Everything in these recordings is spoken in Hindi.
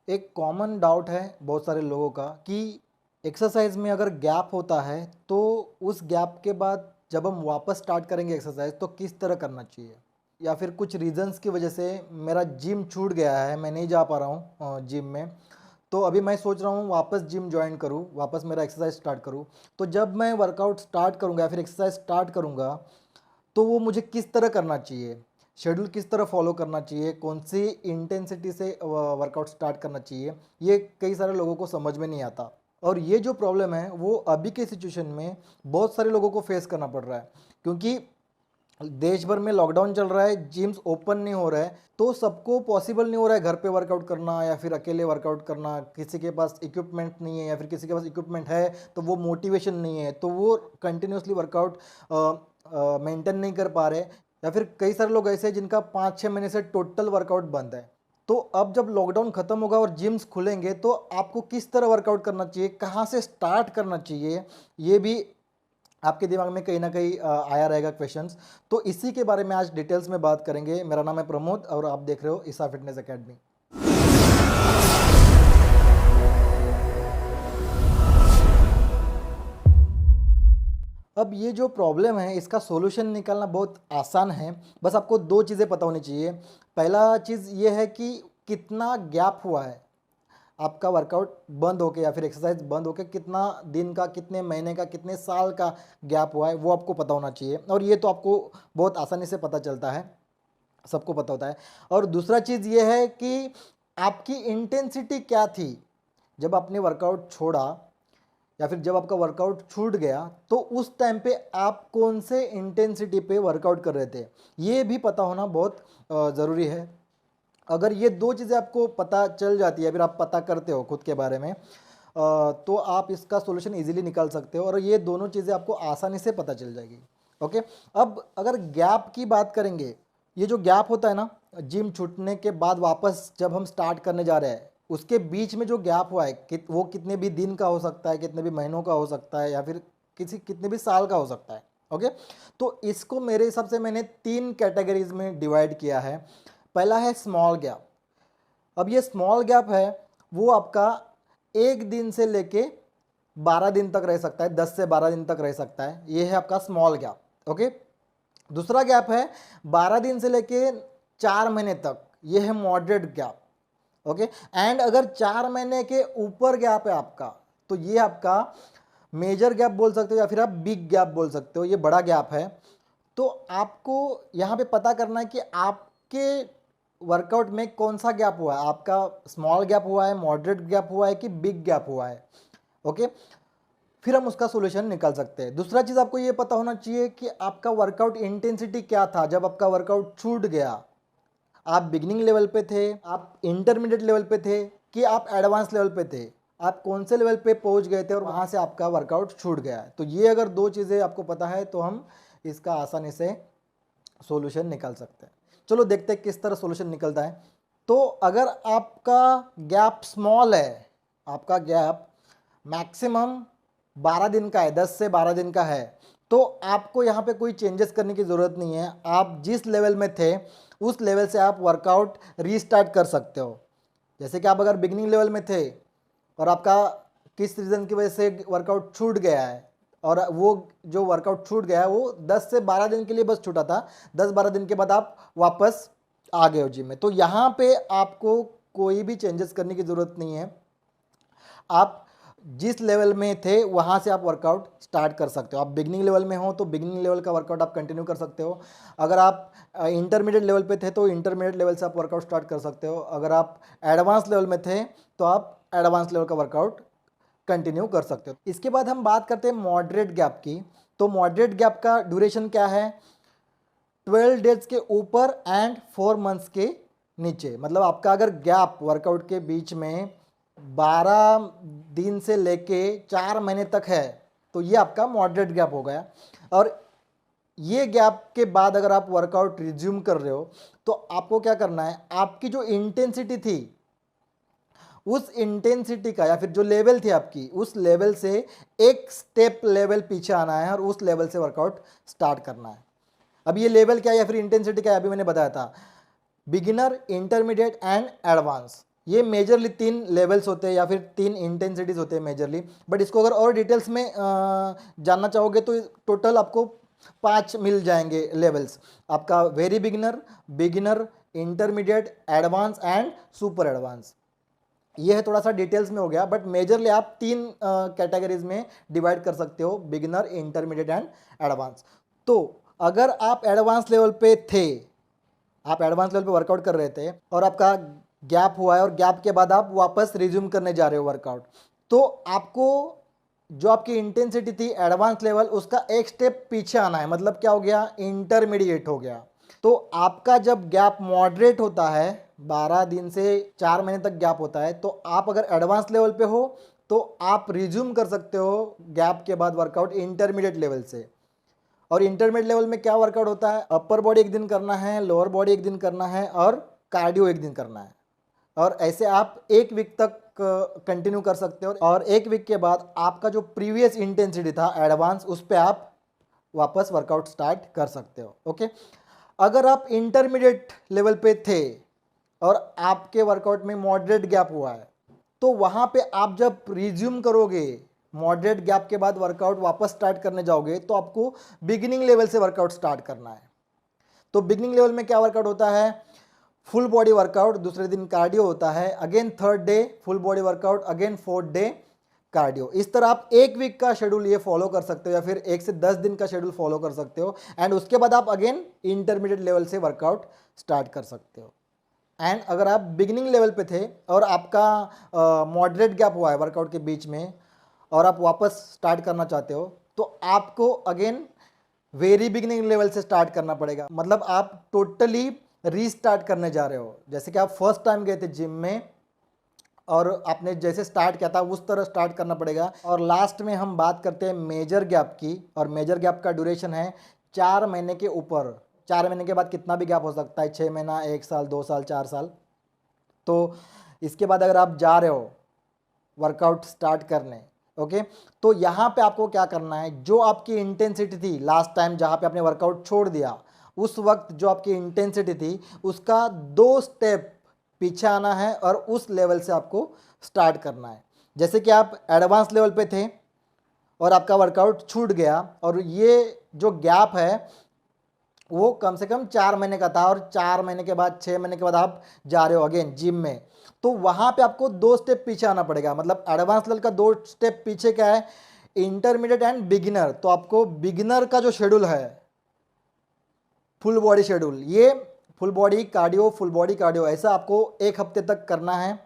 एक कॉमन डाउट है बहुत सारे लोगों का कि एक्सरसाइज में अगर गैप होता है तो उस गैप के बाद जब हम वापस स्टार्ट करेंगे एक्सरसाइज तो किस तरह करना चाहिए, या फिर कुछ रीजंस की वजह से मेरा जिम छूट गया है, मैं नहीं जा पा रहा हूँ जिम में। तो अभी मैं सोच रहा हूँ वापस जिम ज्वाइन करूँ, वापस मेरा एक्सरसाइज स्टार्ट करूँ। तो जब मैं वर्कआउट स्टार्ट करूँगा या फिर एक्सरसाइज स्टार्ट करूँगा तो वो मुझे किस तरह करना चाहिए, शेड्यूल किस तरह फॉलो करना चाहिए, कौन सी इंटेंसिटी से वर्कआउट स्टार्ट करना चाहिए, ये कई सारे लोगों को समझ में नहीं आता। और ये जो प्रॉब्लम है वो अभी के सिचुएशन में बहुत सारे लोगों को फेस करना पड़ रहा है, क्योंकि देश भर में लॉकडाउन चल रहा है, जिम्स ओपन नहीं हो रहा है, तो सबको पॉसिबल नहीं हो रहा है घर पे वर्कआउट करना या फिर अकेले वर्कआउट करना। किसी के पास इक्विपमेंट नहीं है या फिर किसी के पास इक्विपमेंट है तो वो मोटिवेशन नहीं है, तो वो कंटिन्यूसली वर्कआउट मेंटेन नहीं कर पा रहे। या फिर कई सारे लोग ऐसे हैं जिनका 5-6 महीने से टोटल वर्कआउट बंद है। तो अब जब लॉकडाउन खत्म होगा और जिम्स खुलेंगे तो आपको किस तरह वर्कआउट करना चाहिए, कहाँ से स्टार्ट करना चाहिए, ये भी आपके दिमाग में कहीं ना कहीं आया रहेगा क्वेश्चंस। तो इसी के बारे में आज डिटेल्स में बात करेंगे। मेरा नाम है प्रमोद और आप देख रहे हो ईसा फिटनेस एकेडमी। अब ये जो प्रॉब्लम है इसका सॉल्यूशन निकालना बहुत आसान है, बस आपको दो चीज़ें पता होनी चाहिए। पहला चीज़ ये है कि कितना गैप हुआ है आपका वर्कआउट बंद होके या फिर एक्सरसाइज बंद होके, कितना दिन का, कितने महीने का, कितने साल का गैप हुआ है वो आपको पता होना चाहिए। और ये तो आपको बहुत आसानी से पता चलता है, सबको पता होता है। और दूसरा चीज़ ये है कि आपकी इंटेंसिटी क्या थी जब आपने वर्कआउट छोड़ा, या फिर जब आपका वर्कआउट छूट गया तो उस टाइम पे आप कौन से इंटेंसिटी पे वर्कआउट कर रहे थे, ये भी पता होना बहुत ज़रूरी है। अगर ये दो चीज़ें आपको पता चल जाती है, अगर आप पता करते हो खुद के बारे में, तो आप इसका सॉल्यूशन इजीली निकाल सकते हो और ये दोनों चीज़ें आपको आसानी से पता चल जाएगी। ओके, अब अगर गैप की बात करेंगे, ये जो गैप होता है ना जिम छूटने के बाद वापस जब हम स्टार्ट करने जा रहे हैं, उसके बीच में जो गैप हुआ है वो कितने भी दिन का हो सकता है, कितने भी महीनों का हो सकता है, या फिर कितने भी साल का हो सकता है। ओके, तो इसको मेरे हिसाब से मैंने 3 कैटेगरीज में डिवाइड किया है। पहला है स्मॉल गैप। अब ये स्मॉल गैप है वो आपका 1 दिन से लेके 12 दिन तक रह सकता है, 10 से 12 दिन तक रह सकता है, ये है आपका स्मॉल गैप। ओके, दूसरा गैप है 12 दिन से लेके 4 महीने तक, ये है मॉडरेट गैप। ओके, एंड अगर 4 महीने के ऊपर गैप है आपका तो ये आपका मेजर गैप बोल सकते हो या फिर आप बिग गैप बोल सकते हो, ये बड़ा गैप है। तो आपको यहाँ पे पता करना है कि आपके वर्कआउट में कौन सा गैप हुआ है, आपका स्मॉल गैप हुआ है, मॉडरेट गैप हुआ है कि बिग गैप हुआ है। ओके, फिर हम उसका सॉल्यूशन निकाल सकते हैं। दूसरा चीज़ आपको ये पता होना चाहिए कि आपका वर्कआउट इंटेंसिटी क्या था जब आपका वर्कआउट छूट गया। आप बिगिनिंग लेवल पे थे, आप इंटरमीडिएट लेवल पे थे कि आप एडवांस लेवल पे थे, आप कौन से लेवल पे पहुंच गए थे और वहाँ से आपका वर्कआउट छूट गया है। तो ये अगर दो चीज़ें आपको पता है तो हम इसका आसानी से सॉल्यूशन निकाल सकते हैं। चलो देखते हैं किस तरह सॉल्यूशन निकलता है। तो अगर आपका गैप स्मॉल है, आपका गैप मैक्सिमम 12 दिन का है, 10 से 12 दिन का है, तो आपको यहाँ पे कोई चेंजेस करने की ज़रूरत नहीं है। आप जिस लेवल में थे उस लेवल से आप वर्कआउट रीस्टार्ट कर सकते हो। जैसे कि आप अगर बिगिनिंग लेवल में थे और आपका किस रीज़न की वजह से वर्कआउट छूट गया है, और वो जो वर्कआउट छूट गया है वो 10 से 12 दिन के लिए बस छूटा था, 10-12 दिन के बाद आप वापस आ गए हो जिम में, तो यहाँ पे आपको कोई भी चेंजेस करने की ज़रूरत नहीं है। आप जिस लेवल में थे वहाँ से आप वर्कआउट स्टार्ट कर सकते हो। आप बिगनिंग लेवल में हो तो बिगनिंग लेवल का वर्कआउट आप कंटिन्यू कर सकते हो। अगर आप इंटरमीडिएट लेवल पे थे तो इंटरमीडिएट लेवल से आप वर्कआउट स्टार्ट कर सकते हो। अगर आप एडवांस लेवल में थे तो आप एडवांस लेवल का वर्कआउट कंटिन्यू कर सकते हो। इसके बाद हम बात करते हैं मॉडरेट गैप की। तो मॉडरेट गैप का ड्यूरेशन क्या है, 12 डेज के ऊपर एंड 4 मंथ्स के नीचे। मतलब आपका अगर गैप वर्कआउट के बीच में 12 दिन से लेके 4 महीने तक है तो ये आपका मॉडरेट गैप हो गया। और ये गैप के बाद अगर आप वर्कआउट रिज्यूम कर रहे हो तो आपको क्या करना है, आपकी जो इंटेंसिटी थी उस इंटेंसिटी का या फिर जो लेवल थी आपकी उस लेवल से एक स्टेप लेवल पीछे आना है और उस लेवल से वर्कआउट स्टार्ट करना है। अब ये लेवल क्या है या फिर इंटेंसिटी क्या है, अभी मैंने बताया था, बिगिनर, इंटरमीडिएट एंड एडवांस, ये मेजरली 3 लेवल्स होते हैं या फिर 3 इंटेंसिटीज होते हैं मेजरली, बट इसको अगर और डिटेल्स में जानना चाहोगे तो टोटल आपको 5 मिल जाएंगे लेवल्स आपका, very beginner, beginner, intermediate, advance and super advance. ये है थोड़ा सा डिटेल्स में हो गया, बट मेजरली आप 3 कैटेगरीज में डिवाइड कर सकते हो, बिगिनर, इंटरमीडिएट एंड एडवांस। तो अगर आप एडवांस लेवल पे थे, आप एडवांस लेवल पे वर्कआउट कर रहे थे और आपका गैप हुआ है और गैप के बाद आप वापस रिज्यूम करने जा रहे हो वर्कआउट, तो आपको जो आपकी इंटेंसिटी थी एडवांस लेवल, उसका एक स्टेप पीछे आना है। मतलब क्या हो गया, इंटरमीडिएट हो गया। तो आपका जब गैप मॉडरेट होता है, 12 दिन से 4 महीने तक गैप होता है, तो आप अगर एडवांस लेवल पे हो तो आप रिज्यूम कर सकते हो गैप के बाद वर्कआउट इंटरमीडिएट लेवल से। और इंटरमीडिएट लेवल में क्या वर्कआउट होता है, अपर बॉडी एक दिन करना है, लोअर बॉडी एक दिन करना है और कार्डियो एक दिन करना है। और ऐसे आप 1 वीक तक कंटिन्यू कर सकते हो और 1 वीक के बाद आपका जो प्रीवियस इंटेंसिटी था एडवांस, उस पर आप वापस वर्कआउट स्टार्ट कर सकते हो। ओके, अगर आप इंटरमीडिएट लेवल पे थे और आपके वर्कआउट में मॉडरेट गैप हुआ है, तो वहाँ पे आप जब रिज्यूम करोगे, मॉडरेट गैप के बाद वर्कआउट वापस स्टार्ट करने जाओगे, तो आपको बिगिनिंग लेवल से वर्कआउट स्टार्ट करना है। तो बिगिनिंग लेवल में क्या वर्कआउट होता है, फुल बॉडी वर्कआउट, दूसरे दिन कार्डियो होता है, again third day full body workout, again fourth day cardio. इस तरह आप 1 वीक का शेड्यूल ये फॉलो कर सकते हो या फिर 1 से 10 दिन का शेड्यूल फॉलो कर सकते हो। एंड उसके बाद आप अगेन इंटरमीडिएट लेवल से वर्कआउट स्टार्ट कर सकते हो। एंड अगर आप बिगिनिंग लेवल पे थे और आपका मॉडरेट गैप हुआ है वर्कआउट के बीच में और आप वापस स्टार्ट करना चाहते हो, तो आपको अगेन वेरी बिगिनिंग लेवल से स्टार्ट करना पड़ेगा। मतलब आप टोटली रीस्टार्ट करने जा रहे हो। जैसे कि आप फर्स्ट टाइम गए थे जिम में और आपने जैसे स्टार्ट किया था उस तरह स्टार्ट करना पड़ेगा। और लास्ट में हम बात करते हैं मेजर गैप की, और मेजर गैप का ड्यूरेशन है 4 महीने के ऊपर। 4 महीने के बाद कितना भी गैप हो सकता है, 6 महीना, 1 साल, 2 साल, 4 साल। तो इसके बाद अगर आप जा रहे हो वर्कआउट स्टार्ट करने, ओके, तो यहाँ पे आपको क्या करना है, जो आपकी इंटेंसिटी थी लास्ट टाइम जहाँ पे आपने वर्कआउट छोड़ दिया, उस वक्त जो आपकी इंटेंसिटी थी उसका 2 स्टेप पीछे आना है और उस लेवल से आपको स्टार्ट करना है। जैसे कि आप एडवांस लेवल पे थे और आपका वर्कआउट छूट गया और ये जो गैप है वो कम से कम 4 महीने का था और 4 महीने के बाद, 6 महीने के बाद आप जा रहे हो अगेन जिम में, तो वहाँ पे आपको 2 स्टेप पीछे आना पड़ेगा। मतलब एडवांस लेवल का 2 स्टेप पीछे क्या है, इंटरमीडिएट एंड बिगिनर। तो आपको बिगिनर का जो शेड्यूल है, फुल बॉडी शेड्यूल, ये full body cardio, full body cardio, ऐसा आपको 1 हफ्ते तक करना है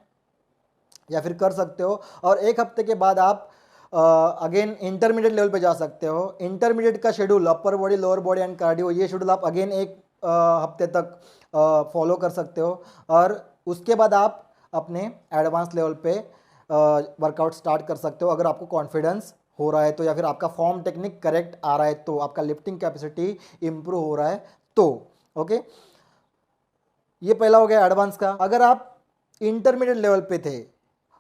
या फिर कर सकते हो। और 1 हफ्ते के बाद आप अगेन इंटरमीडिएट लेवल पे जा सकते हो। इंटरमीडिएट का schedule, upper body, lower body and cardio, ये शेड्यूल आप अगेन 1 हफ्ते तक फॉलो कर सकते हो। और उसके बाद आप अपने एडवांस लेवल पे वर्कआउट स्टार्ट कर सकते हो अगर आपको कॉन्फिडेंस हो रहा है तो, या फिर आपका फॉर्म टेक्निक करेक्ट आ रहा है तो, आपका लिफ्टिंग कैपेसिटी इंप्रूव हो रहा है तो। ओके, ये पहला हो गया एडवांस का। अगर आप इंटरमीडिएट लेवल पे थे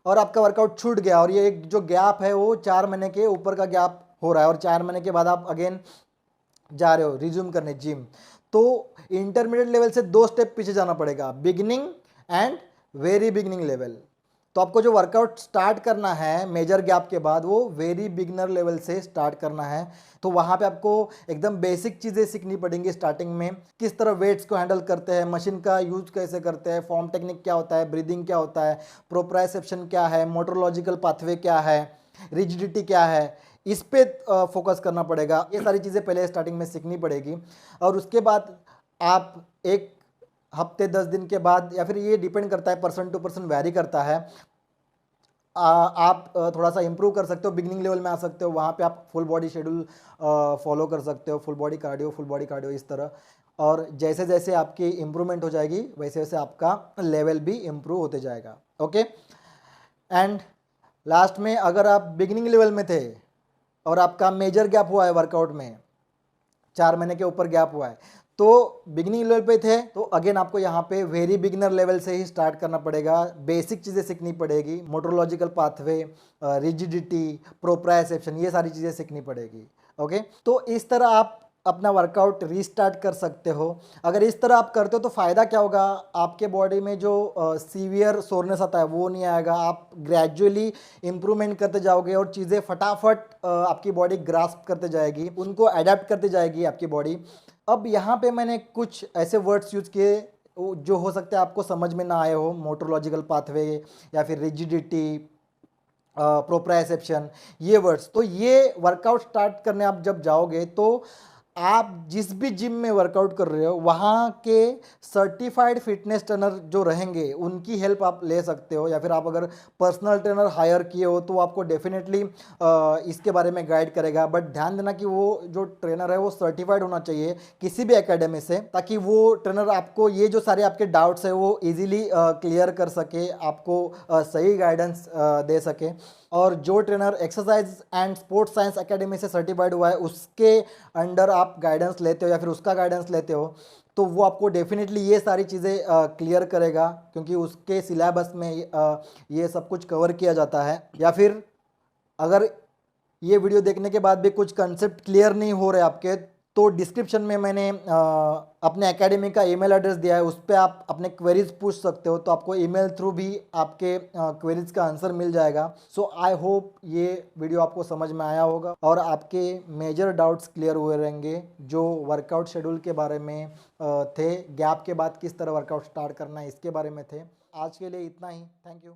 और आपका वर्कआउट छूट गया और ये एक जो गैप है वो 4 महीने के ऊपर का गैप हो रहा है और 4 महीने के बाद आप अगेन जा रहे हो रिज्यूम करने जिम, तो इंटरमीडिएट लेवल से 2 स्टेप पीछे जाना पड़ेगा, beginning and very beginning level. तो आपको जो वर्कआउट स्टार्ट करना है मेजर गैप के बाद, वो वेरी बिगिनर लेवल से स्टार्ट करना है। तो वहाँ पे आपको एकदम बेसिक चीज़ें सीखनी पड़ेंगी स्टार्टिंग में, किस तरह वेट्स को हैंडल करते हैं, मशीन का यूज कैसे करते हैं, फॉर्म टेक्निक क्या होता है, ब्रीदिंग क्या होता है, प्रोप्राइसेप्शन क्या है, मोटरोलॉजिकल पाथवे क्या है, रिजिडिटी क्या है, इस पे फोकस करना पड़ेगा। ये सारी चीज़ें पहले स्टार्टिंग में सीखनी पड़ेगी। और उसके बाद आप 1 हफ्ते 10 दिन के बाद, या फिर ये डिपेंड करता है, पर्सन टू पर्सन वैरी करता है, आप थोड़ा सा इंप्रूव कर सकते हो, बिगिनिंग लेवल में आ सकते हो। वहाँ पे आप फुल बॉडी शेड्यूल फॉलो कर सकते हो, फुल बॉडी कार्डियो इस तरह। और जैसे जैसे आपकी इम्प्रूवमेंट हो जाएगी वैसे वैसे आपका लेवल भी इम्प्रूव होते जाएगा। ओके, एंड लास्ट में अगर आप बिगिनिंग लेवल में थे और आपका मेजर गैप हुआ है वर्कआउट में, 4 महीने के ऊपर गैप हुआ है, तो बिगिनिंग लेवल पे थे तो अगेन आपको यहाँ पे वेरी बिगिनर लेवल से ही स्टार्ट करना पड़ेगा। बेसिक चीज़ें सीखनी पड़ेगी, मोटरोलॉजिकल पाथवे, रिजिडिटी, प्रोप्राइसेप्शन, ये सारी चीज़ें सीखनी पड़ेगी। ओके, तो इस तरह आप अपना वर्कआउट रीस्टार्ट कर सकते हो। अगर इस तरह आप करते हो तो फ़ायदा क्या होगा, आपके बॉडी में जो सीवियर सोरनेस आता है वो नहीं आएगा, आप ग्रेजुअली इम्प्रूवमेंट करते जाओगे और चीज़ें फटाफट आपकी बॉडी ग्रास्प करते जाएगी, उनको अडेप्ट करते जाएगी आपकी बॉडी। अब यहाँ पे मैंने कुछ ऐसे वर्ड्स यूज़ किए जो हो सकता है आपको समझ में ना आए हो, मोटोलॉजिकल पाथवे या फिर रिजिडिटी, प्रोप्राइसेप्शन, ये वर्ड्स। तो ये वर्कआउट स्टार्ट करने आप जब जाओगे तो आप जिस भी जिम में वर्कआउट कर रहे हो वहाँ के सर्टिफाइड फिटनेस ट्रेनर जो रहेंगे उनकी हेल्प आप ले सकते हो, या फिर आप अगर पर्सनल ट्रेनर हायर किए हो तो आपको डेफिनेटली इसके बारे में गाइड करेगा। बट ध्यान देना कि वो जो ट्रेनर है वो सर्टिफाइड होना चाहिए किसी भी एकेडमी से, ताकि वो ट्रेनर आपको ये जो सारे आपके डाउट्स है वो इजीली क्लियर कर सके, आपको सही गाइडेंस दे सके। और जो trainer exercise and sports science academy से सर्टिफाइड हुआ है उसके अंडर आप गाइडेंस लेते हो या फिर उसका गाइडेंस लेते हो तो वो आपको डेफिनेटली ये सारी चीज़ें क्लियर करेगा, क्योंकि उसके सिलेबस में ये सब कुछ कवर किया जाता है। या फिर अगर ये वीडियो देखने के बाद भी कुछ कंसेप्ट क्लियर नहीं हो रहे आपके, तो डिस्क्रिप्शन में मैंने अपने एकेडमी का ईमेल एड्रेस दिया है, उस पर आप अपने क्वेरीज पूछ सकते हो, तो आपको ईमेल थ्रू भी आपके क्वेरीज का आंसर मिल जाएगा। सो आई होप ये वीडियो आपको समझ में आया होगा और आपके मेजर डाउट्स क्लियर हुए रहेंगे जो वर्कआउट शेड्यूल के बारे में थे, गैप के बाद किस तरह वर्कआउट स्टार्ट करना है इसके बारे में थे। आज के लिए इतना ही, थैंक यू।